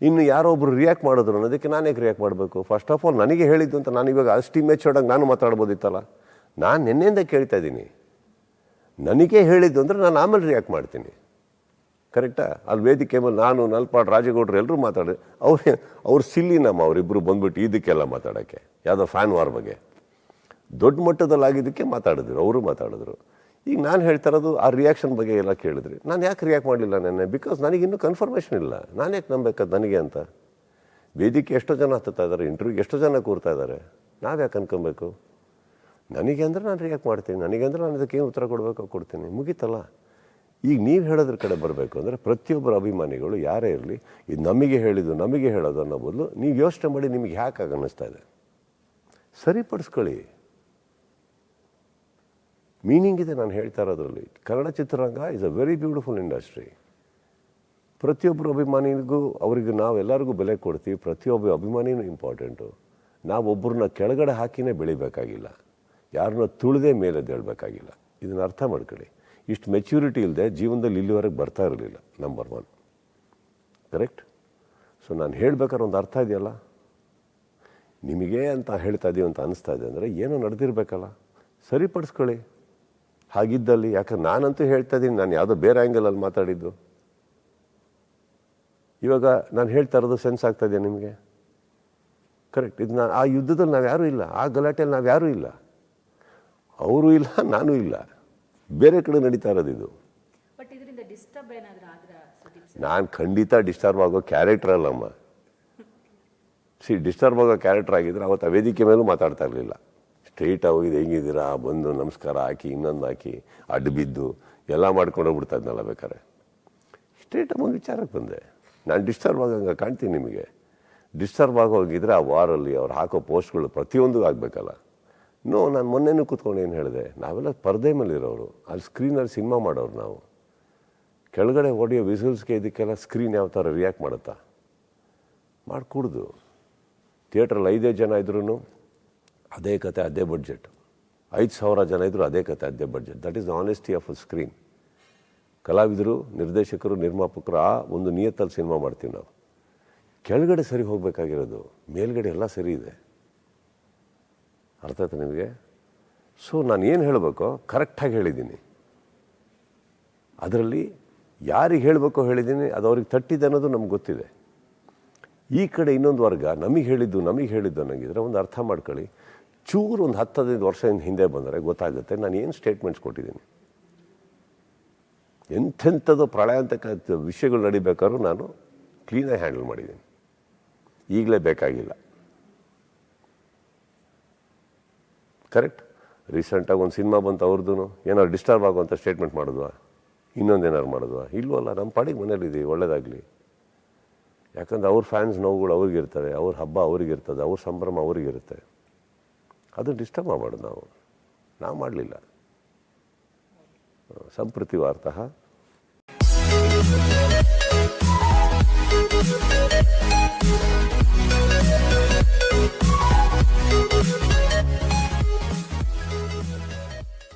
ಇನ್ನು ಯಾರೋ ಒಬ್ರು ರಿಯಾಕ್ಟ್ ಮಾಡಿದ್ರು ಅನ್ನೋದಕ್ಕೆ ನಾನು ಯಾಕೆ ರಿಯಾಕ್ಟ್ ಮಾಡಬೇಕು? ಫಸ್ಟ್ ಆಫ್ ಆಲ್ ನನಗೆ ಹೇಳಿದ್ದು ಅಂತ ನಾನು ಇವಾಗ ಅಷ್ಟು ಇಮ್ಮೆಚೂರ್ಡಾಗಿ ನಾನು ಮಾತಾಡ್ಬೋದಿತ್ತಲ್ಲ. ನಾನು ನಿನ್ನೆಯಿಂದ ಕೇಳ್ತಾ ಇದ್ದೀನಿ, ನನಗೆ ಹೇಳಿದ್ದು ಅಂದರೆ ನಾನು ಆಮೇಲೆ ರಿಯಾಕ್ಟ್ ಮಾಡ್ತೀನಿ. ಕರೆಕ್ಟಾ? ಅಲ್ಲಿ ವೇದಿಕೆ ಮೇಲೆ ನಾನು, ನಲ್ಪಾಡ್, ರಾಜೇಗೌಡರು ಎಲ್ಲರೂ ಮಾತಾಡಿ ಅವ್ರು ಸಿಲ್ಲಿ ಅವರಿಬ್ಬರು ಬಂದ್ಬಿಟ್ಟು ಇದಕ್ಕೆಲ್ಲ ಮಾತಾಡೋಕ್ಕೆ, ಯಾವುದೋ ಫ್ಯಾನ್ ವಾರ್ ಬಗ್ಗೆ ದೊಡ್ಡ ಮಟ್ಟದಲ್ಲಿ ಆಗಿದ್ದಕ್ಕೆ ಮಾತಾಡಿದ್ರು, ಅವರು ಮಾತಾಡಿದ್ರು. ಈಗ ನಾನು ಹೇಳ್ತಾ ಇರೋದು ಆ ರಿಯಾಕ್ಷನ್ ಬಗ್ಗೆ ಎಲ್ಲ ಕೇಳಿದ್ರಿ. ನಾನು ಯಾಕೆ ರಿಯಾಕ್ಟ್ ಮಾಡಲಿಲ್ಲ ನೆನ್ನೆ? ಬಿಕಾಸ್ ನನಗಿನ್ನೂ ಕನ್ಫರ್ಮೇಷನ್ ಇಲ್ಲ. ನಾನು ಯಾಕೆ ನಂಬೇಕದು ನನಗೆ ಅಂತ? ವೇದಿಕೆ ಎಷ್ಟೋ ಜನ ಹತ್ತುತ್ತಾ ಇದ್ದಾರೆ, ಇಂಟರ್ವ್ಯೂಗೆ ಎಷ್ಟೋ ಜನ ಕೂರ್ತಾ ಇದ್ದಾರೆ. ನಾವು ಯಾಕೆ ಅನ್ಕೊಬೇಕು? ನನಗೆ ಅಂದರೆ ನಾನು ರಿಯಾಕ್ಟ್ ಮಾಡ್ತೀನಿ, ನನಗೆ ಅಂದರೆ ನಾನು ಅದಕ್ಕೇನು ಉತ್ತರ ಕೊಡಬೇಕು ಕೊಡ್ತೀನಿ, ಮುಗೀತಲ್ಲ. ಈಗ ನೀವು ಹೇಳೋದ್ರ ಕಡೆ ಬರಬೇಕು ಅಂದರೆ ಪ್ರತಿಯೊಬ್ಬರ ಅಭಿಮಾನಿಗಳು ಯಾರೇ ಇರಲಿ, ಇದು ನಮಗೆ ಹೇಳೋದು ಅನ್ನೋ ಬದಲು ನೀವು ಯೋಚನೆ ಮಾಡಿ ನಿಮಗೆ ಯಾಕೆ ಅನ್ನಿಸ್ತಾ ಇದೆ ಸರಿಪಡಿಸ್ಕೊಳ್ಳಿ. ಮೀನಿಂಗ್ ಇದೆ ನಾನು ಹೇಳ್ತಾ ಇರೋದ್ರಲ್ಲಿ. ಕನ್ನಡ ಚಿತ್ರರಂಗ is a very beautiful industry. ಪ್ರತಿಯೊಬ್ಬರು ಅಭಿಮಾನಿಗೂ ಅವರಿಗೆ ನಾವೆಲ್ಲರಿಗೂ ಬೆಲೆ ಕೊಡ್ತೀವಿ. ಪ್ರತಿಯೊಬ್ಬ ಅಭಿಮಾನಿನೂ ಇಂಪಾರ್ಟೆಂಟು. ನಾವೊಬ್ಬರನ್ನ ಕೆಳಗಡೆ ಹಾಕಿನೇ ಬೆಳಿಬೇಕಾಗಿಲ್ಲ, ಯಾರನ್ನ ತುಳಿದೇ ಮೇಲೆ ಹೇಳಬೇಕಾಗಿಲ್ಲ. ಇದನ್ನು ಅರ್ಥ ಮಾಡ್ಕೊಳ್ಳಿ. ಇಷ್ಟು ಮೆಚ್ಯೂರಿಟಿ ಇಲ್ಲದೆ ಜೀವನದಲ್ಲಿ ಇಲ್ಲಿವರೆಗೆ ಬರ್ತಾ ಇರಲಿಲ್ಲ. Number 1 correct. ಸೊ ನಾನು ಹೇಳ್ಬೇಕಾದ್ರೆ ಒಂದು ಅರ್ಥ ಇದೆಯಲ್ಲ, ನಿಮಗೆ ಅಂತ ಹೇಳ್ತಾ ಇದ್ದೀವಿ ಅಂತ ಅನಿಸ್ತಾ ಇದೆ ಅಂದರೆ ಏನೋ ನಡೆದಿರ್ಬೇಕಲ್ಲ, ಸರಿಪಡಿಸ್ಕೊಳ್ಳಿ ಹಾಗಿದ್ದಲ್ಲಿ. ಯಾಕಂದ್ರೆ ನಾನಂತೂ ಹೇಳ್ತಾ ಇದ್ದೀನಿ, ನಾನು ಯಾವುದೋ ಬೇರೆ ಆ್ಯಂಗಲಲ್ಲಿ ಮಾತಾಡಿದ್ದು. ಇವಾಗ ನಾನು ಹೇಳ್ತಾ ಇರೋದು ಸೆನ್ಸ್ ಆಗ್ತಾ ಇದೆಯಾ ನಿಮಗೆ? ಕರೆಕ್ಟ್. ಇದು ಆ ಯುದ್ಧದಲ್ಲಿ ನಾವು ಯಾರೂ ಇಲ್ಲ, ಆ ಗಲಾಟೆಯಲ್ಲಿ ನಾವು ಯಾರೂ ಇಲ್ಲ, ಅವರು ಇಲ್ಲ, ನಾನೂ ಇಲ್ಲ, ಬೇರೆ ಕಡೆ ನಡೀತಾ ಇರೋದು ಇದು. ನಾನು ಖಂಡಿತ ಡಿಸ್ಟರ್ಬ್ ಆಗೋ ಕ್ಯಾರೆಕ್ಟರ್ ಅಲ್ಲಮ್ಮ. ಡಿಸ್ಟರ್ಬ್ ಆಗೋ ಕ್ಯಾರೆಕ್ಟರ್ ಆಗಿದ್ರೆ ಅವತ್ತು ಆ ವೇದಿಕೆ ಮೇಲೂ ಮಾತಾಡ್ತಾ ಇರಲಿಲ್ಲ. ಸ್ಟ್ರೈಟ್ ಆಗೋಗಿದೆ, ಹೆಂಗಿದ್ದೀರಾ, ಬಂದು ನಮಸ್ಕಾರ ಹಾಕಿ ಇನ್ನೊಂದು ಹಾಕಿ ಅಡ್ಡು ಬಿದ್ದು ಎಲ್ಲ ಮಾಡ್ಕೊಂಡು ಹೋಗ್ಬಿಡ್ತಾ ಇದ್ನಲ್ಲ. ಬೇಕಾದ್ರೆ ಸ್ಟ್ರೈಟಾಗಿ ಒಂದು ವಿಚಾರಕ್ಕೆ ಬಂದೆ. ನಾನು ಡಿಸ್ಟರ್ಬ್ ಆಗಂಗೆ ಕಾಣ್ತೀನಿ ನಿಮಗೆ. ಡಿಸ್ಟರ್ಬ್ ಆಗೋಗಿದ್ರೆ ಆ ವಾರಲ್ಲಿ ಅವ್ರು ಹಾಕೋ ಪೋಸ್ಟ್ಗಳು ಪ್ರತಿಯೊಂದು ಆಗಬೇಕಲ್ಲ. ನಾನು ಮೊನ್ನೆನೂ ಕೂತ್ಕೊಂಡು ಏನು ಹೇಳಿದೆ, ನಾವೆಲ್ಲ ಪರದೆ ಮೇಲೆ ಇರೋರು, ಅಲ್ಲಿ ಸ್ಕ್ರೀನಲ್ಲಿ ಸಿನಿಮಾ ಮಾಡೋರು. ನಾವು ಕೆಳಗಡೆ ಹೊಡೆಯೋ ವಿಸಲ್ಸ್ಗೆ ಇದಕ್ಕೆಲ್ಲ ಸ್ಕ್ರೀನ್ ಯಾವ ಥರ ರಿಯಾಕ್ಟ್ ಮಾಡುತ್ತಾ? ಮಾಡಿಕೊಡ್ದು. ಥಿಯೇಟ್ರಲ್ಲಿ 5 ಜನ ಇದ್ರೂ ಅದೇ ಕತೆ, ಅದೇ ಬಡ್ಜೆಟ್. 5,000 ಜನ ಇದ್ದರೂ ಅದೇ ಕತೆ, ಅದೇ budget. That is the honesty of a screen. ಕಲಾವಿದರು, ನಿರ್ದೇಶಕರು, ನಿರ್ಮಾಪಕರು ಆ ಒಂದು ನಿಯತ್ತಲ್ಲಿ ಸಿನಿಮಾ ಮಾಡ್ತೀವಿ ನಾವು. ಕೆಳಗಡೆ ಸರಿ ಹೋಗಬೇಕಾಗಿರೋದು, ಮೇಲ್ಗಡೆ ಎಲ್ಲ ಸರಿ ಇದೆ. ಅರ್ಥ ಆಯ್ತಾ ನಿಮಗೆ? ಸೊ ನಾನು ಏನು ಹೇಳಬೇಕೋ ಕರೆಕ್ಟಾಗಿ ಹೇಳಿದ್ದೀನಿ. ಅದರಲ್ಲಿ ಯಾರಿಗೆ ಹೇಳಬೇಕೋ ಹೇಳಿದ್ದೀನಿ, ಅದು ಅವ್ರಿಗೆ ತಟ್ಟಿದೆ ಅನ್ನೋದು ನಮ್ಗೆ ಗೊತ್ತಿದೆ. ಈ ಕಡೆ ಇನ್ನೊಂದು ವರ್ಗ ನಮಗೆ ಹೇಳಿದ್ದು ಅನ್ನಂಗಿದ್ರೆ ಒಂದು ಅರ್ಥ ಮಾಡ್ಕೊಳ್ಳಿ. ಚೂರು ಒಂದು 10-15 ವರ್ಷ ಹಿಂದೆ ಬಂದರೆ ಗೊತ್ತಾಗುತ್ತೆ ನಾನು ಏನು ಸ್ಟೇಟ್ಮೆಂಟ್ಸ್ ಕೊಟ್ಟಿದ್ದೀನಿ. ಎಂಥೆಂಥದ್ದು ಪ್ರಳಯ ಅಂತಕ್ಕ ವಿಷಯಗಳು ನಡಿಬೇಕಾದ್ರೂ ನಾನು ಕ್ಲೀನಾಗಿ ಹ್ಯಾಂಡಲ್ ಮಾಡಿದ್ದೀನಿ. ಈಗಲೇ ಬೇಕಾಗಿಲ್ಲ. ಕರೆಕ್ಟ್. ರೀಸೆಂಟಾಗಿ ಒಂದು ಸಿನಿಮಾ ಬಂತು, ಅವ್ರದ್ದು ಏನಾದ್ರು ಡಿಸ್ಟರ್ಬ್ ಆಗುವಂಥ ಸ್ಟೇಟ್ಮೆಂಟ್ ಮಾಡಿದ್ವಾ, ಇನ್ನೊಂದೇನಾದ್ರು ಮಾಡಿದ್ವಾ? ಇಲ್ವಲ್ಲ. ನಮ್ಮ ಪಾಡಿಗೆ ಮನೇಲಿದ್ದೀವಿ, ಒಳ್ಳೇದಾಗಲಿ. ಯಾಕಂದ್ರೆ ಅವ್ರ ಫ್ಯಾನ್ಸ್ ನೋವುಗಳು ಅವ್ರಿಗಿರ್ತವೆ, ಅವ್ರ ಹಬ್ಬ ಅವ್ರಿಗಿರ್ತದೆ, ಅವ್ರ ಸಂಭ್ರಮ ಅವ್ರಿಗಿರುತ್ತೆ. ಅದನ್ನು ಡಿಸ್ಟರ್ಬ್ ಮಾಡಬಾರ್ದು. ನಾವು ಮಾಡಲಿಲ್ಲ. ಸಂಪ್ರತಿ ವಾರ್ತಾ